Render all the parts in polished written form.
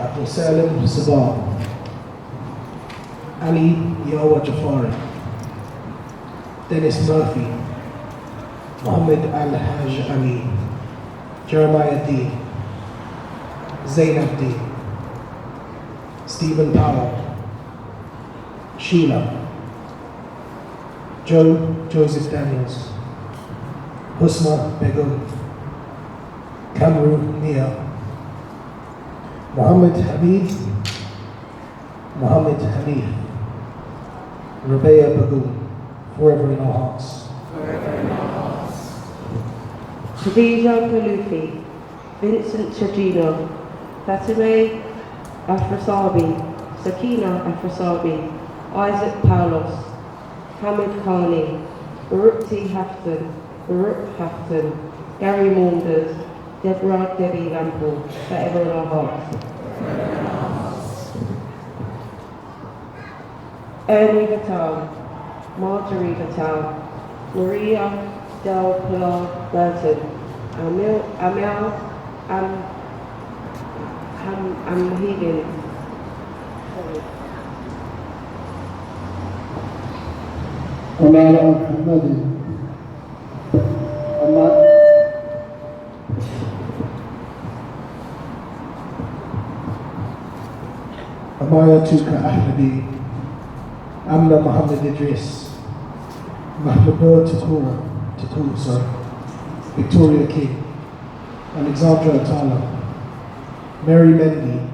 Abu Salim Sabah, Ali Yawa Jafari, Dennis Murphy, Muhammad Al-Haj Ali, Jeremiah D, Zainab D, Stephen Powell, Sheila, Joseph Daniels, Husna Begum, Kamru Nia, Muhammad Habib, Muhammad Hanif, Rabea Bagoon, forever in our hearts. Khadija Kalufi, Vincent Chagino, Fatimeh Afrasabi, Sakina Afrasabi, Isaac Paulos, Hamid Khani, Urukti Hafton, Uruk Hafton, Gary Maunders, Deborah Debbie Lampel, forever in our hearts. Ernie Vital, Marjorie Vital, Maria Del Pilar Burton, Amel Amhidin, Amara Al-Hamadi, Amaya Tuka Ahmadi, Amna Muhammad Idris, Mahmoud Tatur, Victoria King, Alexandra Atala, Mary Mendy,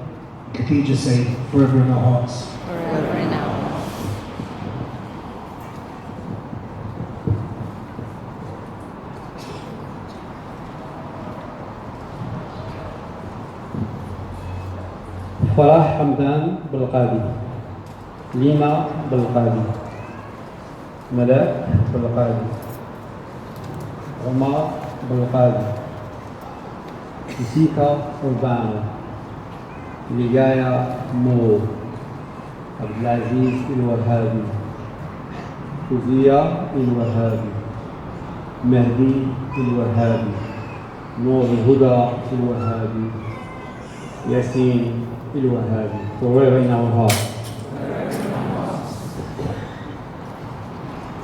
Khadija Say, forever in our hearts. Forever in our hearts. فرح حمدان بالقادي، ليما بالقادي، ملاك بالقادي، عمر بالقادي، إسيكا أوربانا، لجايا مو، عبد العزيز الوهابي، فوزية الوهابي، مهدي الوهابي، نور الهدى الوهابي، ياسين الوهابي, forever in our hearts.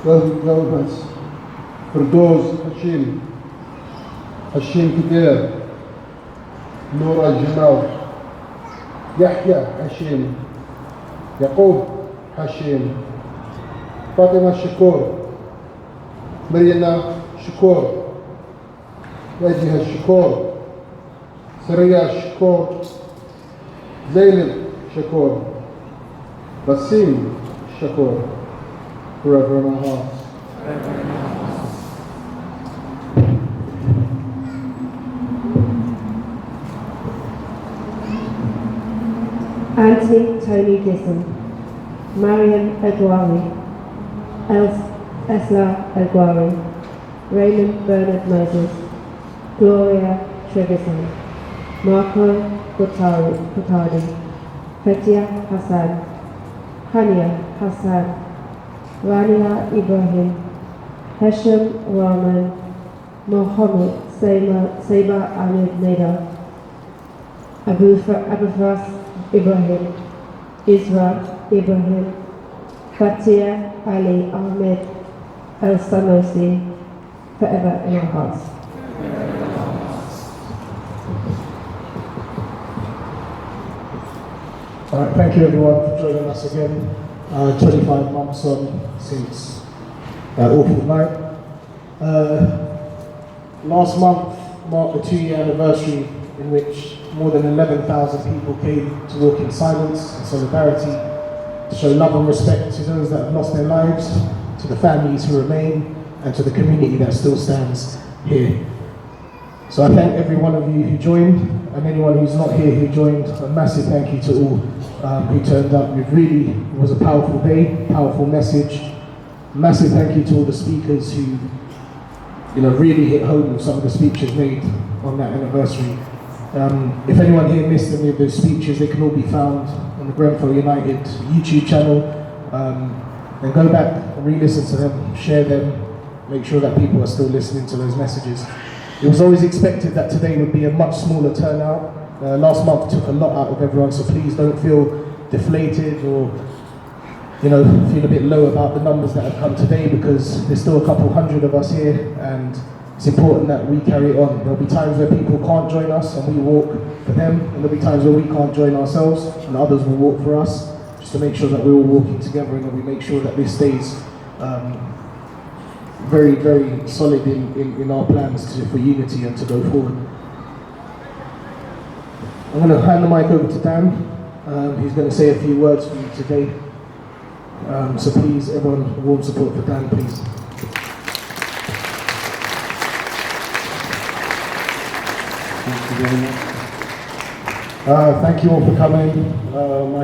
Gaudas, Firdoz Hashim Kider, Noura Jamal, Yahya Hashim, Yaqub Hashim, Fatima Shakur, Mariana Shakur, Wajiha Shakur, Saraya Shakur, Zainab Shakur, Basim Shakur, forever in our hearts. Anthony Tony Gisson, Mariam Aguari, Esla Aguari, Raymond Bernard Moses, Gloria Trevisan, Marco Gutardi, Fatia Hassan, Hania Hassan, Rania Ibrahim, Hashem Rahman, Mohammed Seba Ahmed Neda, Abu Fras Ibrahim, Isra Ibrahim, Fatia Ali Ahmed El Sanosi, forever in our hearts. All right, thank you everyone for joining us again. 25 months on since that awful night. Last month marked the 2-year anniversary in which more than 11,000 people came to walk in silence and solidarity to show love and respect to those that have lost their lives, to the families who remain, and to the community that still stands here. So I thank every one of you who joined, and anyone who's not here who joined. A massive thank you to all who turned up. It was a powerful day, powerful message. Massive thank you to all the speakers who really hit home with some of the speeches made on that anniversary. If anyone here missed any of those speeches, they can all be found on the Grenfell United YouTube channel. And go back and re-listen to them, share them, make sure that people are still listening to those messages. It was always expected that today would be a much smaller turnout, Last month took a lot out of everyone, so please don't feel deflated or feel a bit low about the numbers that have come today, because there's still a couple hundred of us here, and it's important that we carry it on. There'll be times where people can't join us and we walk for them, and there'll be times where we can't join ourselves and others will walk for us, just to make sure that we're all walking together and that we make sure that this stays very, very solid in our plans for unity and to go forward. I'm going to hand the mic over to Dan. He's going to say a few words for you today. So please, everyone, warm support for Dan, please. Thank you very much. Thank you all for coming. I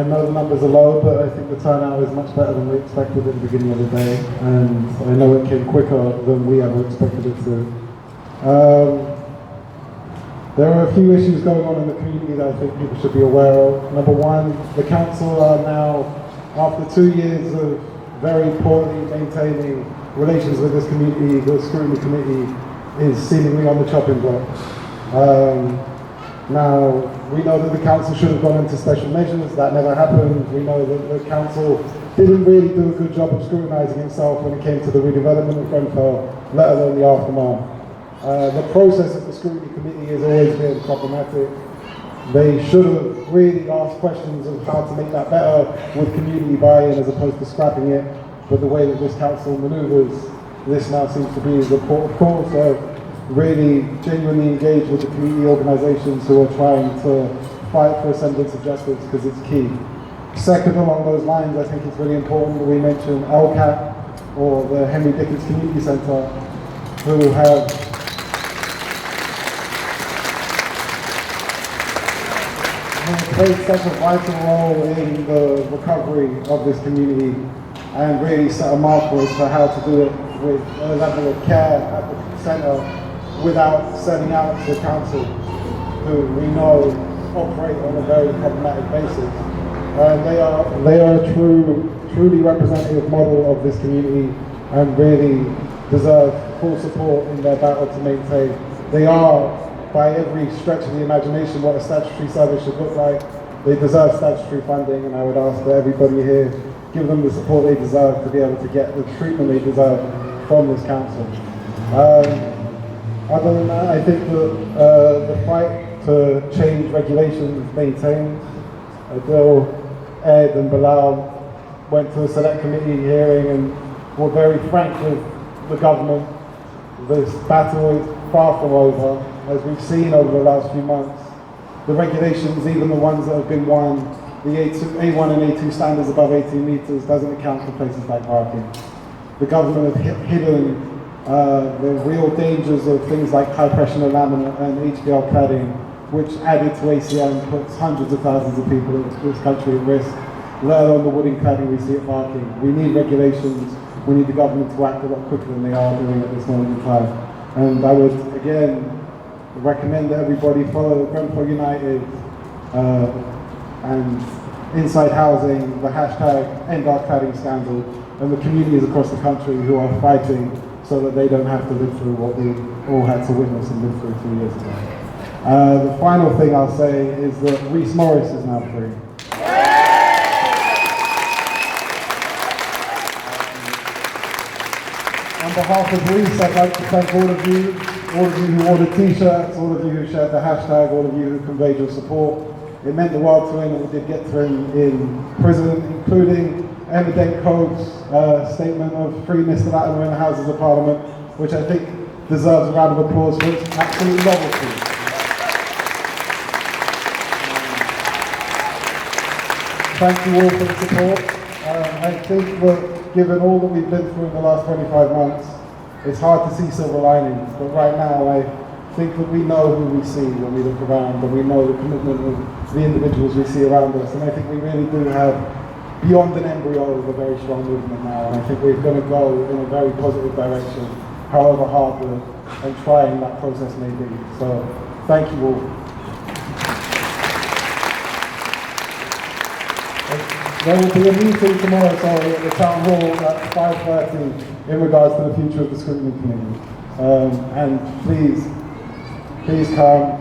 know the numbers are low, but I think the turnout is much better than we expected at the beginning of the day, and I know it came quicker than we ever expected it to. There are a few issues going on in the community that I think people should be aware of. Number one, the council are now, after 2 years of very poorly maintaining relations with this community, the scrutiny committee is seemingly on the chopping block. Now, we know that the council should have gone into special measures. That never happened. We know that the council didn't really do a good job of scrutinising itself when it came to the redevelopment of Grenfell, let alone the aftermath. The process of the scrutiny committee has always been problematic. They should have really asked questions of how to make that better with community buy-in as opposed to scrapping it. But the way that this council manoeuvres, this now seems to be the port of call. So really genuinely engage with the community organisations who are trying to fight for a semblance of justice, because it's key. Second, along those lines, I think it's really important that we mention LCAT, or the Henry Dickens Community Centre, who have played such a vital role in the recovery of this community and really set a mark for us for how to do it with a level of care at the centre without sending out to the council, who we know operate on a very problematic basis. And they are a truly representative model of this community and really deserve full support in their battle to maintain. They are, by every stretch of the imagination, what a statutory service should look like. They deserve statutory funding, and I would ask that everybody here give them the support they deserve to be able to get the treatment they deserve from this council. Other than that, I think that the fight to change regulations maintained. Bill, Ed and Bilal went to a select committee hearing and were very frank with the government. This battle is far from over. As we've seen over the last few months, the regulations, even the ones that have been won, the A1 and A2 standards above 18 metres doesn't account for places like parking. The government have hidden the real dangers of things like high pressure laminate and HBL cladding, which added to ACM puts hundreds of thousands of people in this country at risk, let alone the wooden cladding we see at parking. We need regulations. We need the government to act a lot quicker than they are doing at this moment in time. And I would, again, recommend that everybody follow Grenfell United and Inside Housing, the hashtag End Our Cladding Scandal, and the communities across the country who are fighting so that they don't have to live through what we all had to witness and live through 2 years ago. The final thing I'll say is that Reese Morris is now free. On behalf of Reese, I'd like to thank all of you who ordered t-shirts, all of you who shared the hashtag, all of you who conveyed your support. It meant the world to him that we did get to him in prison, including Emma Dent-Coates' statement of free Mr. Latimer in the Houses of Parliament, which I think deserves a round of applause for its absolute novelty. Thank you all for the support. I think that given all that we've been through in the last 25 months, it's hard to see silver linings, but right now I think that we know who we see when we look around, and we know the commitment of the individuals we see around us, and I think we really do have, beyond an embryo, of a very strong movement now, and I think we're going to go in a very positive direction, however hard and trying that process may be. So, thank you all. There will be a meeting tomorrow, sorry, at the Town Hall at 5:30 in regards to the future of the scrutiny committee. And please come.